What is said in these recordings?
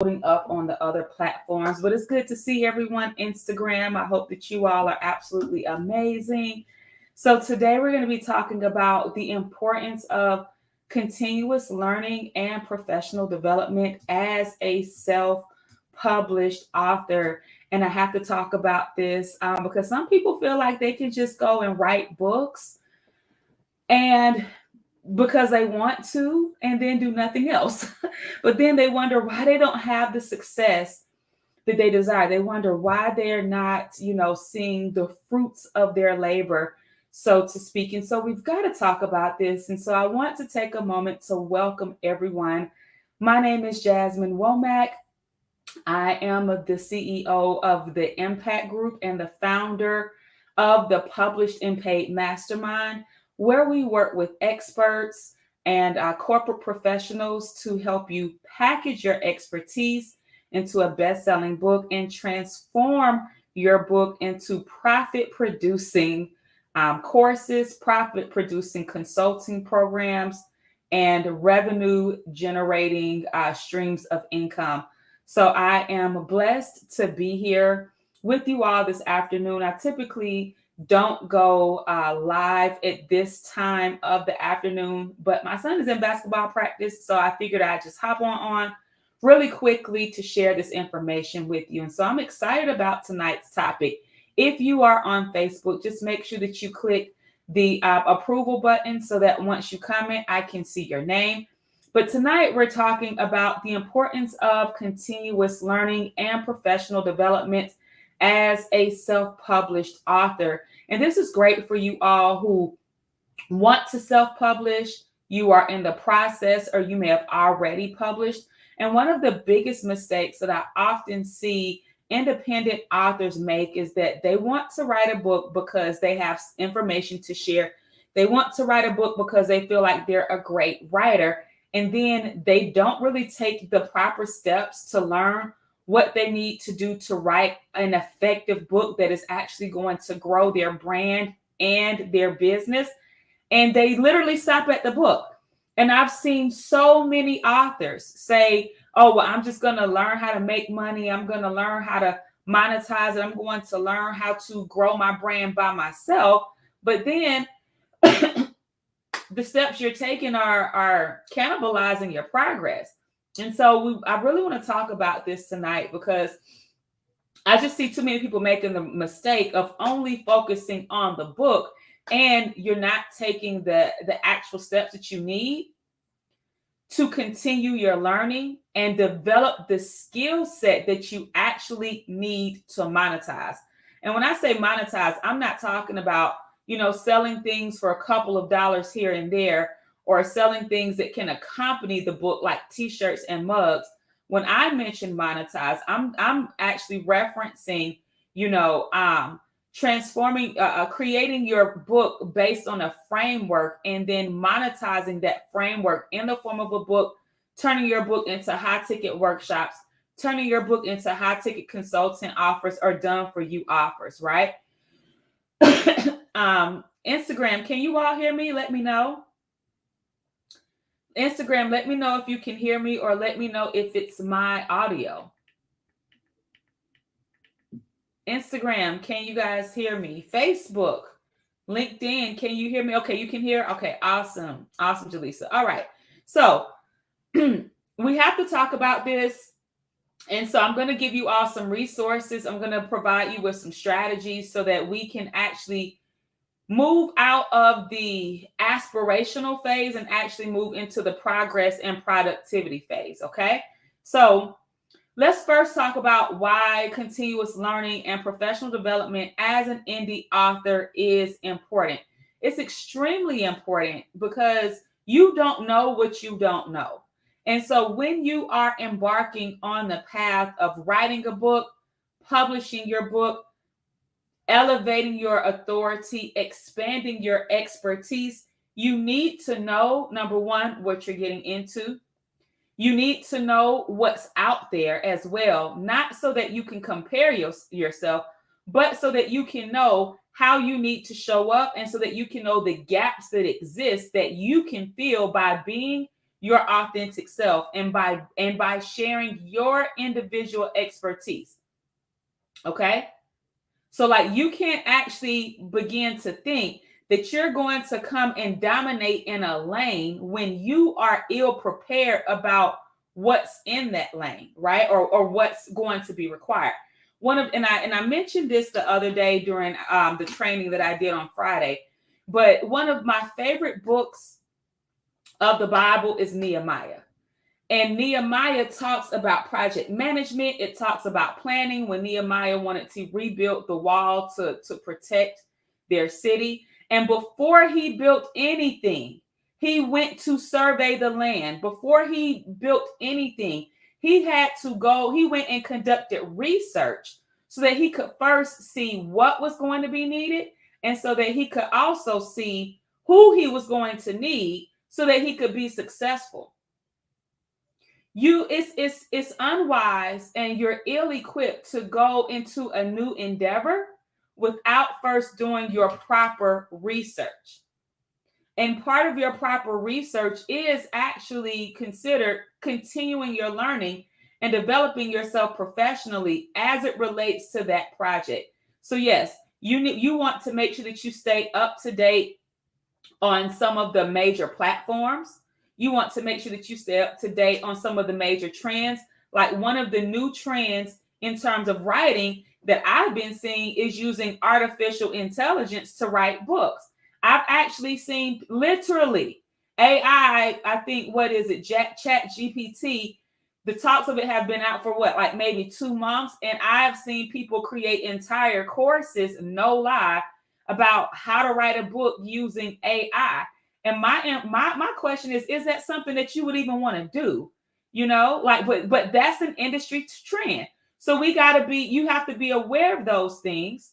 loading up on the other platforms, but it's good to see everyone Instagram. I hope that you all are absolutely amazing. So today we're going to be talking about the importance of continuous learning and professional development as a self-published author. And I have to talk about this because some people feel like they can just go and write books and because they want to and then do nothing else. But then they wonder why they don't have the success that they desire. They wonder why they're not, seeing the fruits of their labor, so to speak. And so we've got to talk about this. And so I want to take a moment to welcome everyone. My name is Jasmine Womack. I am the CEO of the Impact Group and the founder of the Published and Paid Mastermind, where we work with experts and corporate professionals to help you package your expertise into a best-selling book and transform your book into profit-producing courses, profit-producing consulting programs, and revenue-generating streams of income. So I am blessed to be here with you all this afternoon. I typically don't go live at this time of the afternoon, but my son is in basketball practice, so I figured I'd just hop on really quickly to share this information with you. And so I'm excited about tonight's topic. If you are on Facebook, just make sure that you click the approval button so that once you comment, I can see your name. But tonight we're talking about the importance of continuous learning and professional development as a self-published author. And this is great for you all who want to self-publish, you are in the process, or you may have already published. And one of the biggest mistakes that I often see independent authors make is that they want to write a book because they have information to share. They want to write a book because they feel like they're a great writer. And then they don't really take the proper steps to learn what they need to do to write an effective book that is actually going to grow their brand and their business. And they literally stop at the book. And I've seen so many authors say, oh, well, I'm just going to learn how to make money. I'm going to learn how to monetize it. I'm going to learn how to grow my brand by myself. But then the steps you're taking are cannibalizing your progress. And so I really want to talk about this tonight because I just see too many people making the mistake of only focusing on the book, and you're not taking the actual steps that you need to continue your learning and develop the skill set that you actually need to monetize. And when I say monetize, I'm not talking about selling things for a couple of dollars here and there, or selling things that can accompany the book like t-shirts and mugs. When I mention monetize, I'm actually referencing, transforming, creating your book based on a framework and then monetizing that framework in the form of a book, turning your book into high ticket workshops, turning your book into high ticket consulting offers or done for you offers, right? Instagram, can you all hear me? Let me know. Instagram, let me know if you can hear me, or let me know if it's my audio. Instagram, can you guys hear me? Facebook, LinkedIn, can you hear me? Okay, you can hear? Okay, awesome. Awesome, Jaleesa. All right. So we have to talk about this. And so I'm going to give you all some resources. I'm going to provide you with some strategies so that we can actually move out of the aspirational phase and actually move into the progress and productivity phase. Okay. So let's first talk about why continuous learning and professional development as an indie author is important. It's extremely important because you don't know what you don't know. And so when you are embarking on the path of writing a book, publishing your book, elevating your authority, expanding your expertise, you need to know, number one, what you're getting into. You need to know what's out there as well, not so that you can compare yourself, but so that you can know how you need to show up and so that you can know the gaps that exist that you can fill by being your authentic self and by sharing your individual expertise. Okay? So like you can't actually begin to think that you're going to come and dominate in a lane when you are ill prepared about what's in that lane, right? Or what's going to be required. I mentioned this the other day during the training that I did on Friday, but one of my favorite books of the Bible is Nehemiah. And Nehemiah talks about project management. It talks about planning when Nehemiah wanted to rebuild the wall to protect their city. And before he built anything, he went to survey the land. Before he built anything, he went and conducted research so that he could first see what was going to be needed, and so that he could also see who he was going to need so that he could be successful. It's unwise and you're ill-equipped to go into a new endeavor without first doing your proper research. And part of your proper research is actually considered continuing your learning and developing yourself professionally as it relates to that project. So yes, you want to make sure that you stay up to date on some of the major platforms. You want to make sure that you stay up to date on some of the major trends. Like one of the new trends in terms of writing that I've been seeing is using artificial intelligence to write books. I've actually seen literally AI, I think, what is it, Chat GPT, the talks of it have been out for what, like maybe 2 months. And I've seen people create entire courses, no lie, about how to write a book using AI. And my question is that something that you would even want to do? You know, like, but that's an industry trend. So you have to be aware of those things,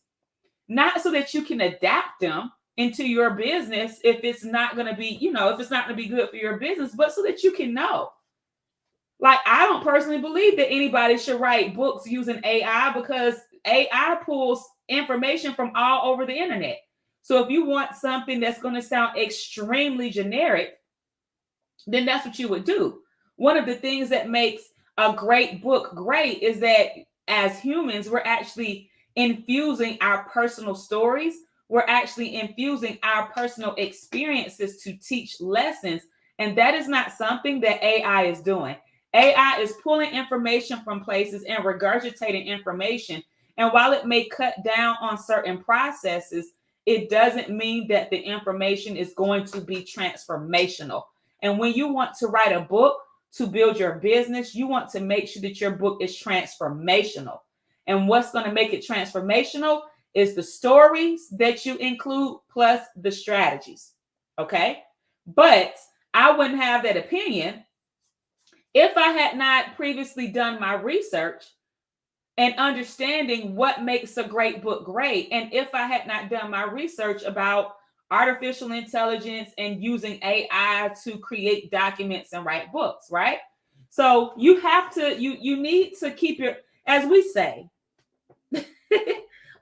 not so that you can adapt them into your business if it's not going to be, if it's not going to be good for your business, but so that you can know. Like, I don't personally believe that anybody should write books using AI because AI pulls information from all over the internet. So if you want something that's going to sound extremely generic, then that's what you would do. One of the things that makes a great book great is that as humans, we're actually infusing our personal stories. We're actually infusing our personal experiences to teach lessons. And that is not something that AI is doing. AI is pulling information from places and regurgitating information. And while it may cut down on certain processes, it doesn't mean that the information is going to be transformational. And when you want to write a book to build your business, you want to make sure that your book is transformational. And what's going to make it transformational is the stories that you include plus the strategies. Okay. But I wouldn't have that opinion if I had not previously done my research and understanding what makes a great book great. And if I had not done my research about artificial intelligence and using AI to create documents and write books, right? So you have to, you need to keep your, as we say,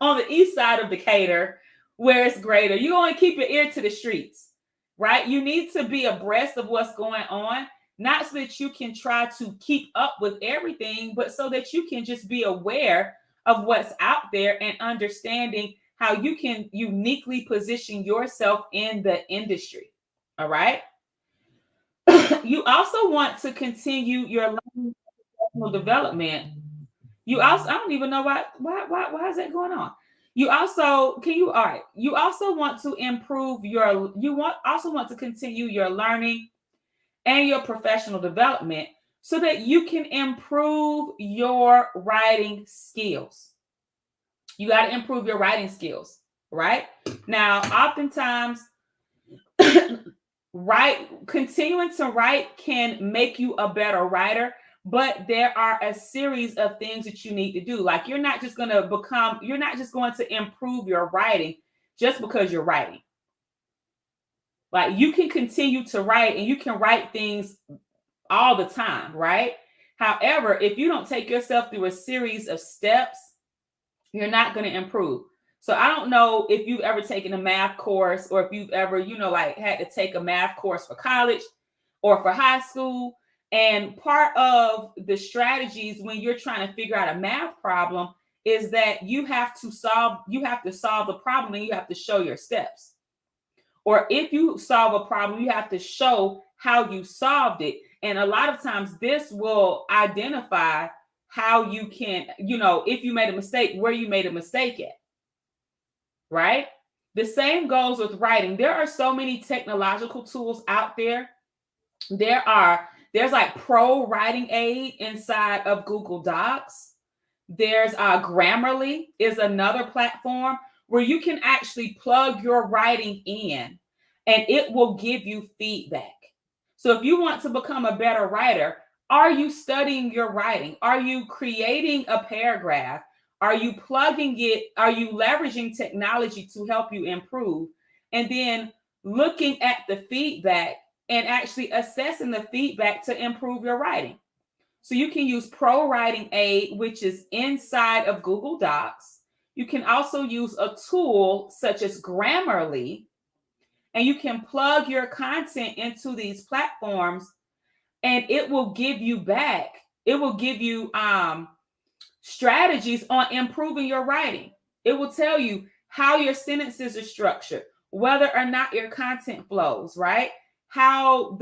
on the east side of Decatur, where it's greater, you want to keep your ear to the streets, right? You need to be abreast of what's going on, not so that you can try to keep up with everything, but so that you can just be aware of what's out there and understanding how you can uniquely position yourself in the industry. All right. You also want to continue your personal development. You also, I don't even know why is that going on? You also, all right. You also want to also want to continue your learning and your professional development so that you can improve your writing skills. You got to improve your writing skills, right? Now, oftentimes, continuing to write can make you a better writer, but there are a series of things that you need to do. Like, you're not just going to improve your writing just because you're writing. Like, you can continue to write and you can write things all the time, right? However, if you don't take yourself through a series of steps, you're not going to improve. So I don't know if you've ever taken a math course or if you've ever, like had to take a math course for college. or for high school. And part of the strategies when you're trying to figure out a math problem is that you have to solve the problem and you have to show your steps. Or if you solve a problem, you have to show how you solved it. And a lot of times this will identify how you can, if you made a mistake, where you made a mistake at. Right? The same goes with writing. There are so many technological tools out there. There's like Pro Writing Aid inside of Google Docs. There's Grammarly is another platform where you can actually plug your writing in and it will give you feedback. So if you want to become a better writer, are you studying your writing? Are you creating a paragraph? Are you plugging it? Are you leveraging technology to help you improve? And then looking at the feedback and actually assessing the feedback to improve your writing. So you can use Pro Writing Aid, which is inside of Google Docs. You can also use a tool such as Grammarly, and you can plug your content into these platforms and it will give you back. It will give you strategies on improving your writing. It will tell you how your sentences are structured, whether or not your content flows, right? How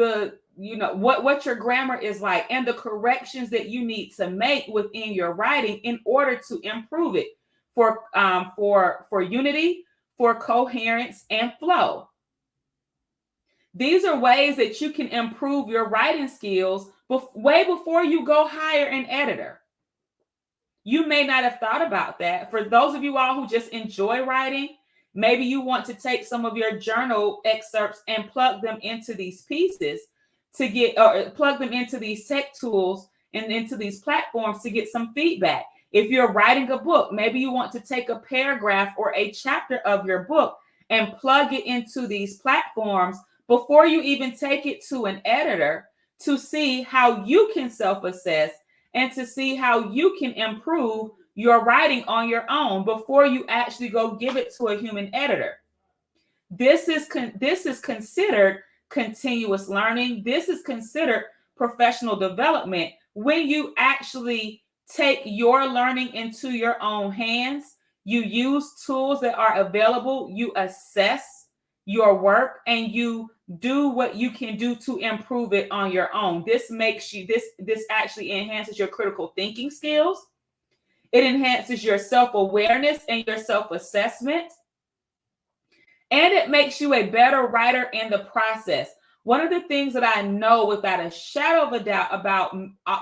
what your grammar is like, and the corrections that you need to make within your writing in order to improve it for unity, for coherence, and flow. These are ways that you can improve your writing skills way before you go hire an editor. You may not have thought about that. For those of you all who just enjoy writing, maybe you want to take some of your journal excerpts and plug them into these pieces or plug them into these tech tools and into these platforms to get some feedback. If you're writing a book, maybe you want to take a paragraph or a chapter of your book and plug it into these platforms before you even take it to an editor to see how you can self-assess and to see how you can improve your writing on your own before you actually go give it to a human editor. This is considered continuous learning. This is considered professional development when you actually take your learning into your own hands. You use tools that are available, you assess your work, and you do what you can do to improve it on your own. This actually enhances your critical thinking skills. It enhances your self-awareness and your self-assessment. And it makes you a better writer in the process. One of the things that I know without a shadow of a doubt about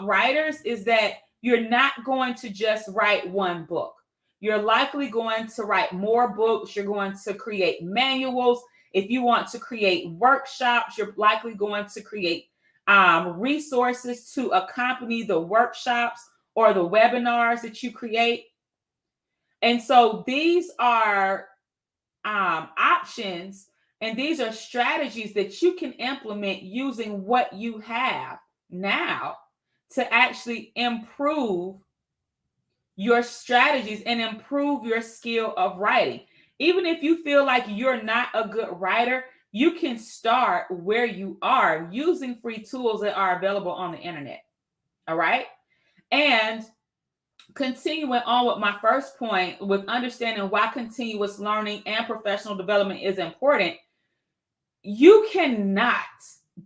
writers is that you're not going to just write one book. You're likely going to write more books. You're going to create manuals. If you want to create workshops, you're likely going to create resources to accompany the workshops or the webinars that you create. And so these are options, and these are strategies that you can implement using what you have now to actually improve your strategies and improve your skill of writing. Even if you feel like you're not a good writer, you can start where you are using free tools that are available on the internet. All right. And continuing on with my first point, with understanding why continuous learning and professional development is important, you cannot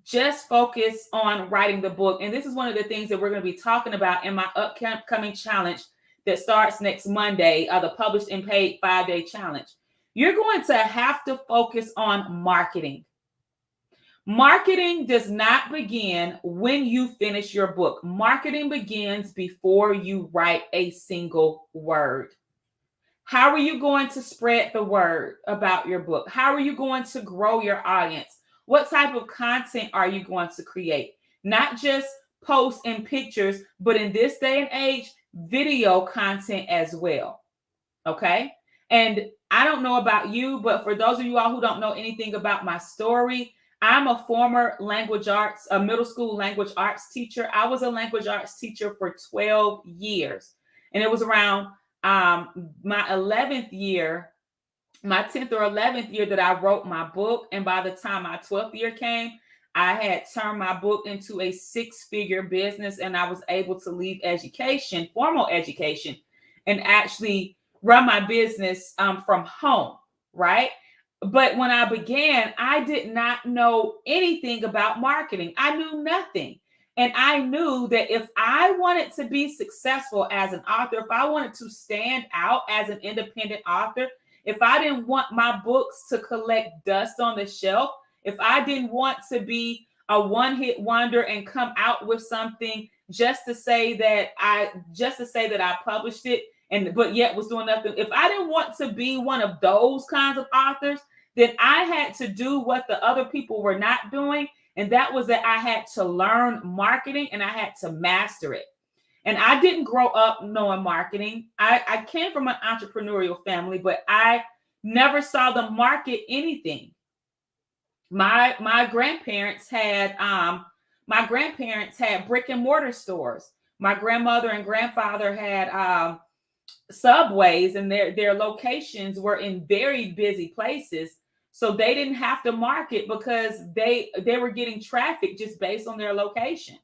just focus on writing the book. And this is one of the things that we're going to be talking about in my upcoming challenge that starts next Monday, the Published and Paid 5-day challenge. You're going to have to focus on marketing. Marketing does not begin when you finish your book. Marketing begins before you write a single word. How are you going to spread the word about your book? How are you going to grow your audience? What type of content are you going to create? Not just posts and pictures, but in this day and age, video content as well. Okay? And I don't know about you, but for those of you all who don't know anything about my story, I'm a former middle school language arts teacher. I was a language arts teacher for 12 years. And it was around my 10th or 11th year that I wrote my book. And by the time my 12th year came, I had turned my book into a 6-figure business, and I was able to leave education, formal education, and actually run my business from home, right? But when I began, I did not know anything about marketing. I knew nothing. And I knew that if I wanted to be successful as an author, if I wanted to stand out as an independent author, if I didn't want my books to collect dust on the shelf, if I didn't want to be a one-hit wonder and come out with something just to say that I published it and but yet was doing nothing, if I didn't want to be one of those kinds of authors, then I had to do what the other people were not doing. And that was that I had to learn marketing and I had to master it. And I didn't grow up knowing marketing. I came from an entrepreneurial family, but I never saw them market anything. My grandparents had brick and mortar stores. My grandmother and grandfather had subways, and their locations were in very busy places. So they didn't have to market because they were getting traffic just based on their location.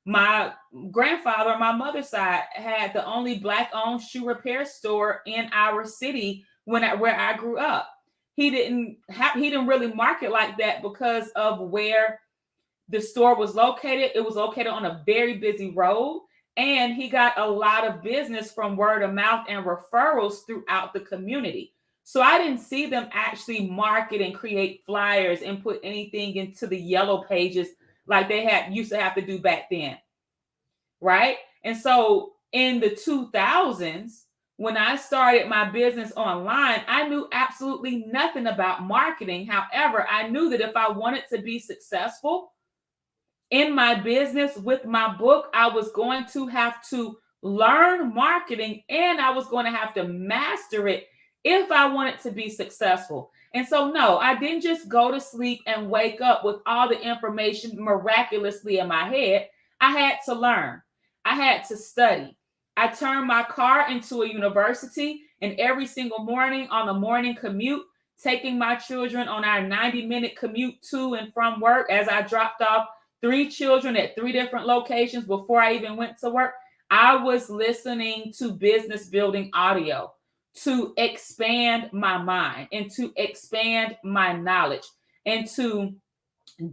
My grandfather on my mother's side had the only Black-owned shoe repair store in our city where I grew up. He didn't really market like that because of where the store was located. It was located on a very busy road, and he got a lot of business from word of mouth and referrals throughout the community. So I didn't see them actually market and create flyers and put anything into the yellow pages like they used to have to do back then, right? And so in the 2000s, when I started my business online, I knew absolutely nothing about marketing. However, I knew that if I wanted to be successful in my business with my book, I was going to have to learn marketing and I was going to have to master it if I wanted to be successful. And so, no, I didn't just go to sleep and wake up with all the information miraculously in my head. I had to learn. I had to study. I turned my car into a university, and every single morning on the morning commute, taking my children on our 90-minute commute to and from work, as I dropped off 3 children at 3 different locations before I even went to work, I was listening to business building audio to expand my mind and to expand my knowledge and to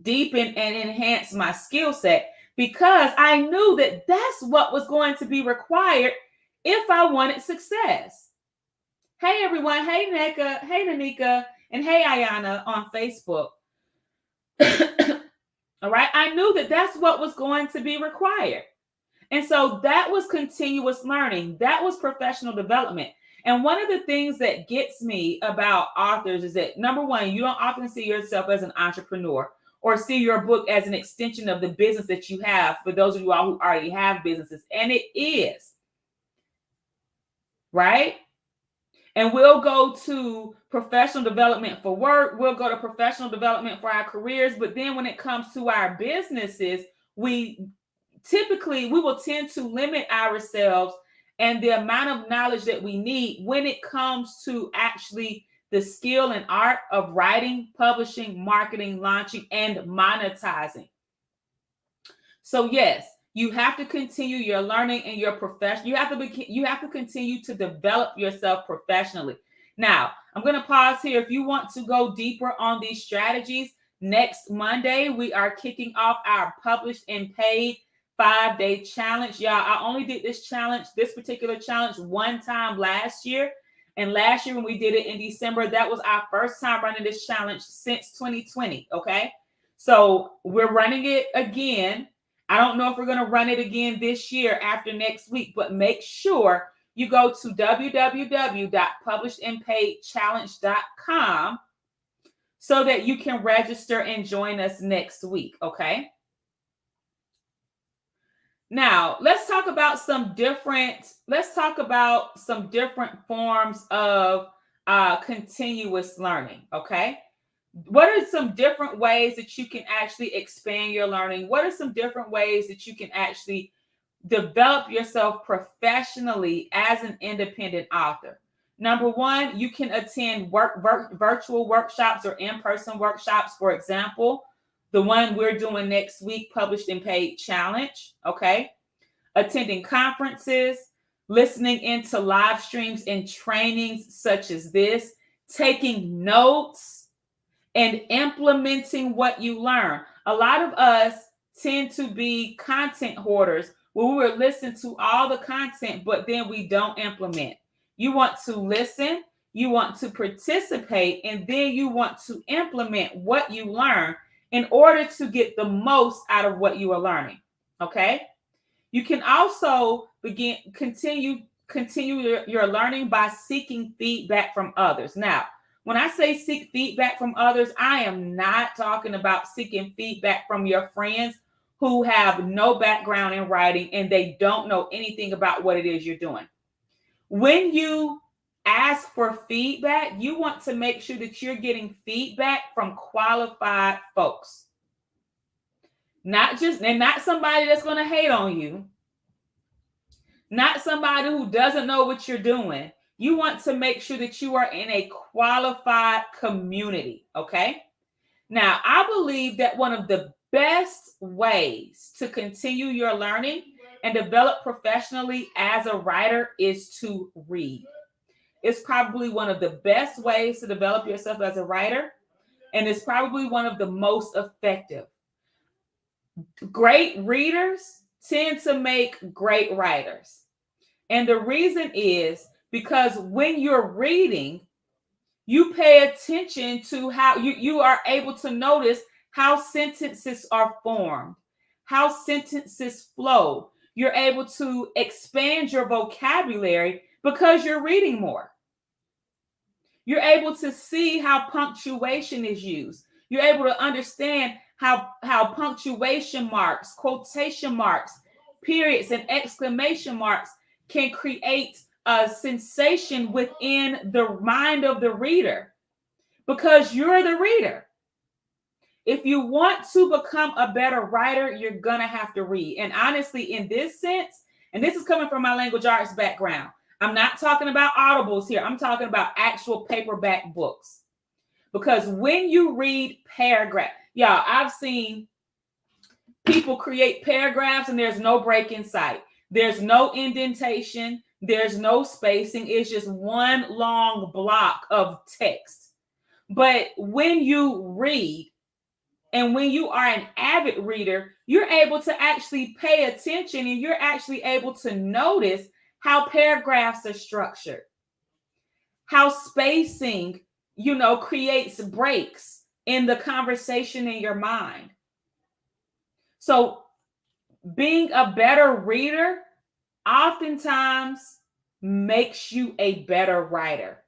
deepen and enhance my skill set, because I knew that that's what was going to be required if I wanted success. Hey everyone, hey Neka, hey Nanika, and hey Ayana on Facebook. All right, I knew that that's what was going to be required. And so that was continuous learning. That was professional development. And one of the things that gets me about authors is that, number one, you don't often see yourself as an entrepreneur or see your book as an extension of the business that you have, for those of you all who already have businesses. And it is, right? And we'll go to professional development for work. We'll go to professional development for our careers. But then when it comes to our businesses, we will tend to limit ourselves and the amount of knowledge that we need when it comes to actually the skill and art of writing, publishing, marketing, launching, and monetizing. So yes, you have to continue your learning and your profession. You have to continue to develop yourself professionally. Now, I'm going to pause here. If you want to go deeper on these strategies, next Monday, we are kicking off our published and paid 5-day challenge. Y'all, I only did this particular challenge one time last year. And last year when we did it in December, that was our first time running this challenge since 2020. Okay. So we're running it again. I don't know if we're going to run it again this year after next week, but make sure you go to www.publishedandpaidchallenge.com so that you can register and join us next week. Okay. Now, let's talk about some different forms of continuous learning, okay? What are some different ways that you can actually expand your learning? What are some different ways that you can actually develop yourself professionally as an independent author? Number one, you can attend virtual workshops or in-person workshops. For example, the one we're doing next week, Published and Paid Challenge, okay? Attending conferences, listening into live streams and trainings such as this, taking notes, and implementing what you learn. A lot of us tend to be content hoarders where we will listen to all the content, but then we don't implement. You want to listen, you want to participate, and then you want to implement what you learn in order to get the most out of what you are learning. Okay? You can also continue your learning by seeking feedback from others. Now, when I say seek feedback from others, I am not talking about seeking feedback from your friends who have no background in writing and they don't know anything about what it is you're doing. When you ask for feedback, you want to make sure that you're getting feedback from qualified folks. Not somebody that's going to hate on you. Not somebody who doesn't know what you're doing. You want to make sure that you are in a qualified community, okay? Now, I believe that one of the best ways to continue your learning and develop professionally as a writer is to read. It's probably one of the best ways to develop yourself as a writer, and it's probably one of the most effective. Great readers tend to make great writers. And the reason is because when you're reading, you pay attention to how you are able to notice how sentences are formed, how sentences flow. You're able to expand your vocabulary because you're reading more. You're able to see how punctuation is used. You're able to understand how punctuation marks, quotation marks, periods, and exclamation marks can create a sensation within the mind of the reader because you're the reader. If you want to become a better writer, you're going to have to read. And honestly, in this sense, and this is coming from my language arts background, I'm not talking about audibles here. I'm talking about actual paperback books. Because when you read paragraph, y'all, I've seen people create paragraphs and there's no break in sight. There's no indentation. There's no spacing. It's just one long block of text. But when you read and when you are an avid reader, you're able to actually pay attention and you're actually able to notice how paragraphs are structured, how spacing, creates breaks in the conversation in your mind. So being a better reader oftentimes makes you a better writer.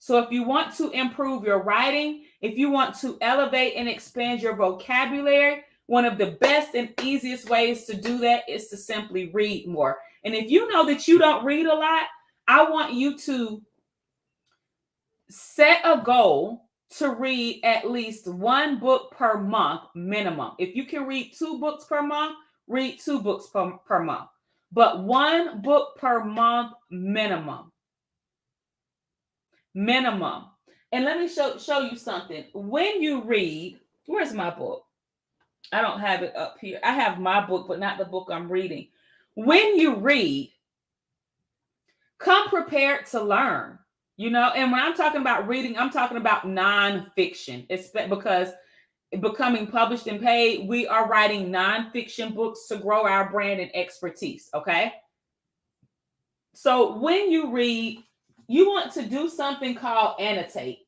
So if you want to improve your writing, if you want to elevate and expand your vocabulary, one of the best and easiest ways to do that is to simply read more. And if you know that you don't read a lot, I want you to set a goal to read at least one book per month minimum. If you can read 2 books per month, read 2 books per month. But 1 book per month minimum. And let me show you something. When you read, where's my book? I don't have it up here. I have my book, but not the book I'm reading. When you read, come prepared to learn. And when I'm talking about reading, I'm talking about nonfiction. It's because becoming published and paid, we are writing nonfiction books to grow our brand and expertise, okay? So when you read, you want to do something called annotate.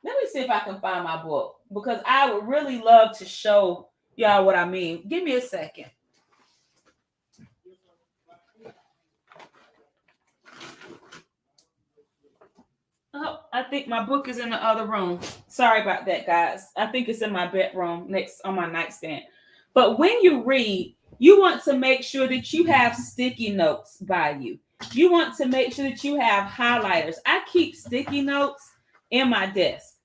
Let me see if I can find my book because I would really love to show y'all what I mean. Give me a second. Oh, I think my book is in the other room. Sorry about that, guys. I think it's in my bedroom next on my nightstand. But when you read, you want to make sure that you have sticky notes by you. You want to make sure that you have highlighters. I keep sticky notes in my desk.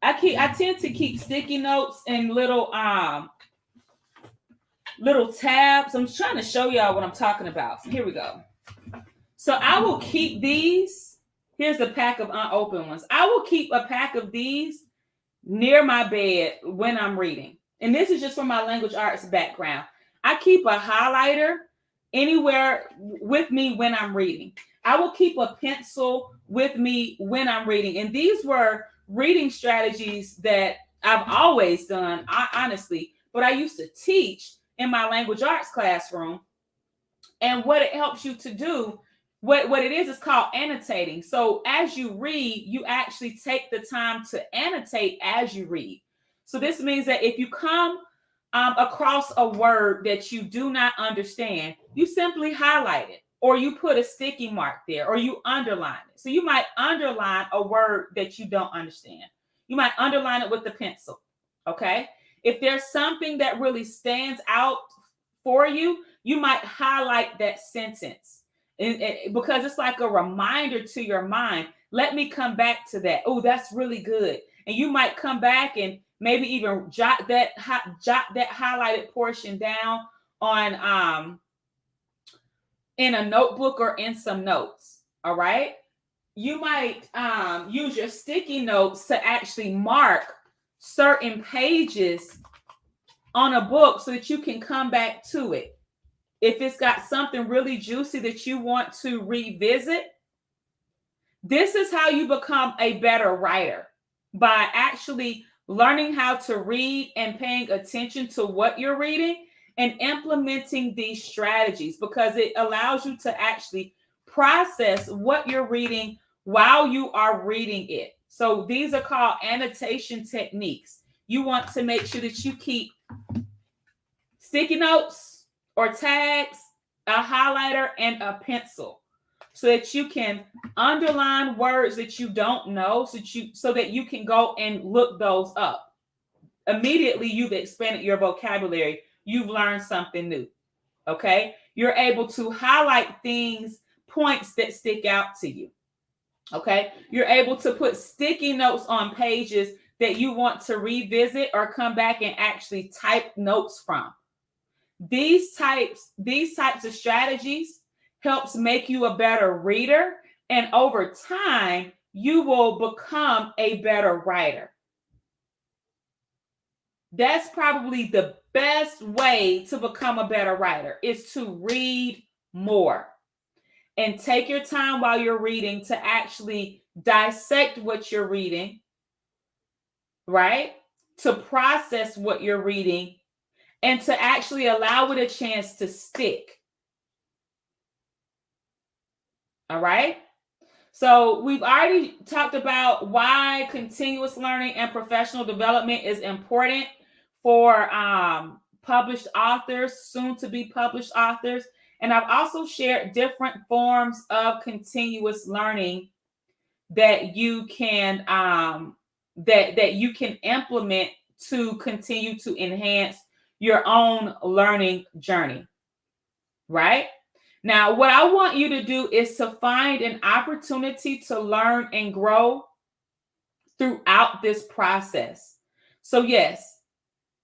I tend to keep sticky notes in little tabs. I'm trying to show y'all what I'm talking about. Here we go. So I will keep these. Here's a pack of unopened ones. I will keep a pack of these near my bed when I'm reading. And this is just from my language arts background. I keep a highlighter anywhere with me when I'm reading. I will keep a pencil with me when I'm reading. And these were reading strategies that I've always done, honestly, but I used to teach in my language arts classroom. And what it helps you to do, what it is called annotating. So as you read, you actually take the time to annotate as you read. So this means that if you come across a word that you do not understand, you simply highlight it, or you put a sticky mark there, or you underline it. So you might underline a word that you don't understand. You might underline it with the pencil. Okay. If there's something that really stands out for you, you might highlight that sentence, because it's like a reminder to your mind. Let me come back to that. Oh, that's really good. And you might come back and maybe even jot that highlighted portion down on in a notebook or in some notes. All right. You might use your sticky notes to actually mark certain pages on a book so that you can come back to it. If it's got something really juicy that you want to revisit, this is how you become a better writer, by actually learning how to read and paying attention to what you're reading and implementing these strategies, because it allows you to actually process what you're reading while you are reading it. So these are called annotation techniques. You want to make sure that you keep sticky notes or tags, a highlighter, and a pencil, so that you can underline words that you don't know, so that you can go and look those up. Immediately, you've expanded your vocabulary. You've learned something new. Okay? You're able to highlight points that stick out to you. Okay? You're able to put sticky notes on pages that you want to revisit or come back and actually type notes from. These types of strategies helps make you a better reader, and over time you will become a better writer. That's probably the best way to become a better writer, is to read more. And take your time while you're reading to actually dissect what you're reading, right? To process what you're reading, and to actually allow it a chance to stick. All right. So we've already talked about why continuous learning and professional development is important for published authors, soon to be published authors. And I've also shared different forms of continuous learning that you can that you can implement to continue to enhance your own learning journey. Right? Now, what I want you to do is to find an opportunity to learn and grow throughout this process. So yes,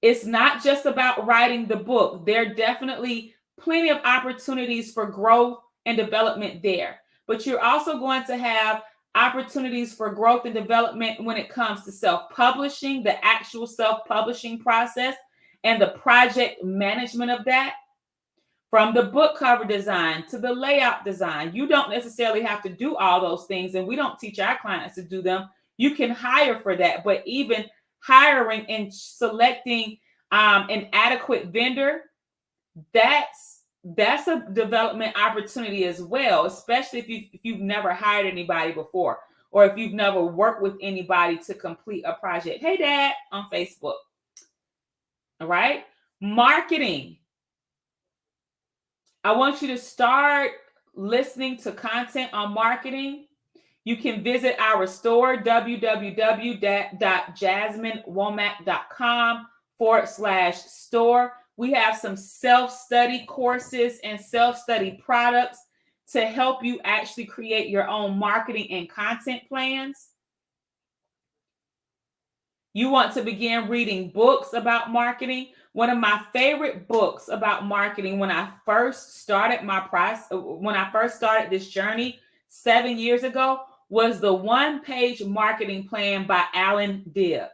it's not just about writing the book. There are definitely plenty of opportunities for growth and development there. But you're also going to have opportunities for growth and development when it comes to self-publishing, the actual self-publishing process, and the project management of that. From the book cover design to the layout design, you don't necessarily have to do all those things, and we don't teach our clients to do them. You can hire for that, but even hiring and selecting an adequate vendor, that's a development opportunity as well, especially if you've never hired anybody before, or if you've never worked with anybody to complete a project. Hey, Dad, on Facebook. All right. Marketing. I want you to start listening to content on marketing. You can visit our store, www.jasminewomack.com/store. We have some self-study courses and self-study products to help you actually create your own marketing and content plans. You want to begin reading books about marketing. One of my favorite books about marketing when I first started this journey 7 years ago was the One-Page Marketing Plan by Alan Dibb.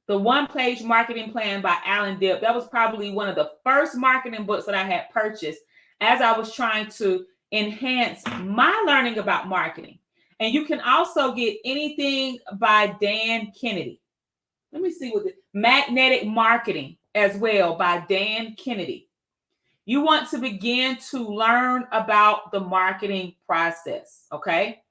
The One-Page Marketing Plan by Alan Dibb. That was probably one of the first marketing books that I had purchased as I was trying to enhance my learning about marketing. And you can also get anything by Dan Kennedy. Let me see what the Magnetic Marketing as well by Dan Kennedy. You want to begin to learn about the marketing process, okay?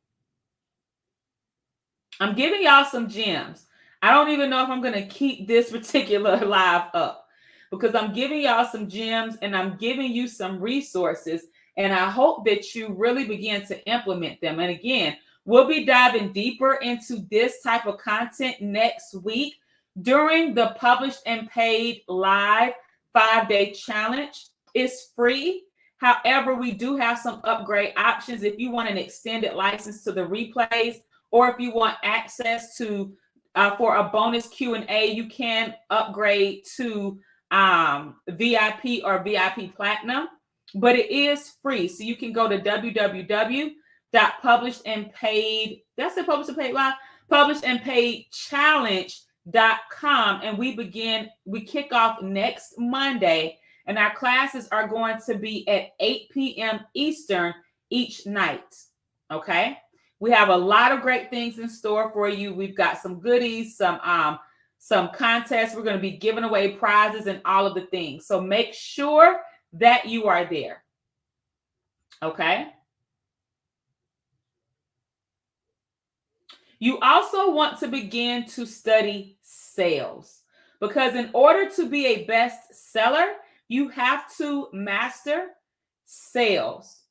I'm giving y'all some gems. I don't even know if I'm going to keep this particular live up because I'm giving y'all some gems and I'm giving you some resources, and I hope that you really begin to implement them. And again, we'll be diving deeper into this type of content next week during the Published and Paid Live 5-day challenge. It's free. However, we do have some upgrade options if you want an extended license to the replays, or if you want access to for a bonus Q&A, you can upgrade to VIP or VIP Platinum, but it is free. So you can go to www.publishedandpaid, that's the Published and Paid Live, publishedandpaidchallenge.com, and we kick off next Monday, and our classes are going to be at 8 p.m. Eastern each night, okay? We have a lot of great things in store for you. We've got some goodies, some contests. We're going to be giving away prizes and all of the things. So make sure that you are there. Okay. You also want to begin to study sales, because in order to be a best seller, you have to master sales.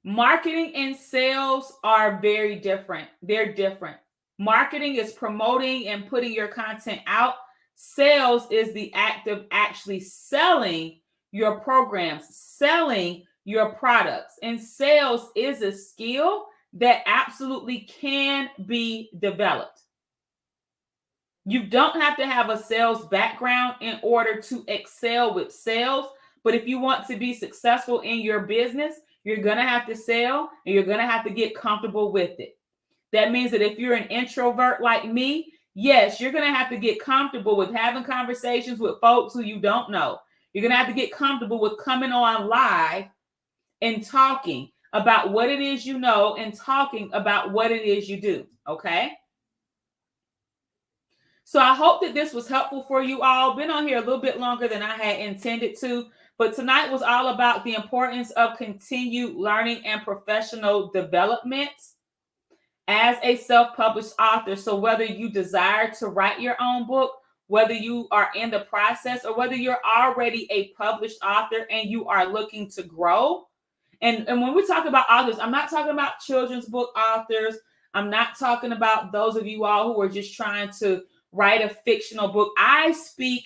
Marketing and sales are very different. They're different. Marketing is promoting and putting your content out. Sales is the act of actually selling your programs, selling your products. And sales is a skill that absolutely can be developed. You don't have to have a sales background in order to excel with sales. But if you want to be successful in your business, you're going to have to sell, and you're going to have to get comfortable with it. That means that if you're an introvert like me, yes, you're going to have to get comfortable with having conversations with folks who you don't know. You're going to have to get comfortable with coming on live and talking about what it is you know and talking about what it is you do, okay? So I hope that this was helpful for you all. Been on here a little bit longer than I had intended to. But tonight was all about the importance of continued learning and professional development as a self-published author. So whether you desire to write your own book, whether you are in the process, or whether you're already a published author and you are looking to grow. And when we talk about authors, I'm not talking about children's book authors. I'm not talking about those of you all who are just trying to write a fictional book. I speak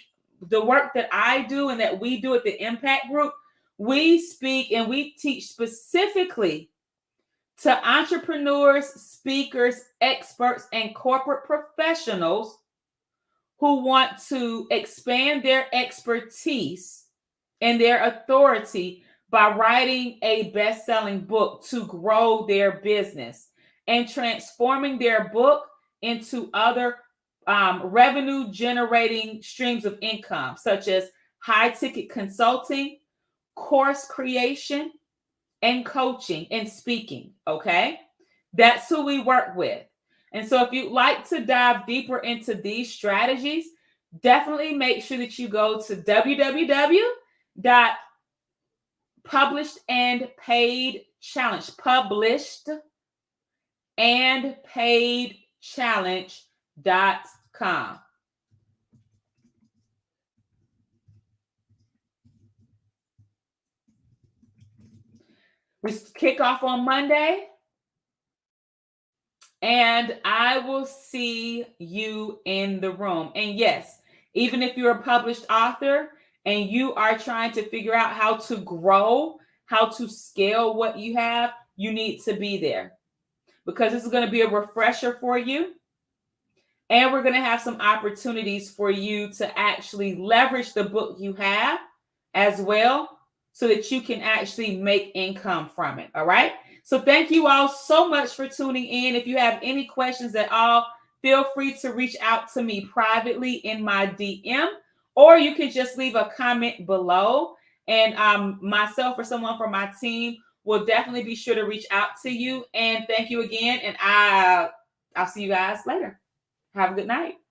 the work that I do and that we do at the Impact Group. We speak and we teach specifically to entrepreneurs, speakers, experts, and corporate professionals who want to expand their expertise and their authority by writing a best-selling book to grow their business and transforming their book into other revenue-generating streams of income, such as high-ticket consulting, course creation, and coaching and speaking, okay? That's who we work with. And so if you'd like to dive deeper into these strategies, definitely make sure that you go to publishedandpaidchallenge.com. We kick off on Monday, and I will see you in the room. And yes, even if you're a published author and you are trying to figure out how to grow, how to scale what you have, you need to be there, because this is going to be a refresher for you. And we're going to have some opportunities for you to actually leverage the book you have as well, so that you can actually make income from it. All right. So thank you all so much for tuning in. If you have any questions at all, feel free to reach out to me privately in my DM, or you can just leave a comment below. And myself or someone from my team will definitely be sure to reach out to you. And thank you again. And I'll see you guys later. Have a good night.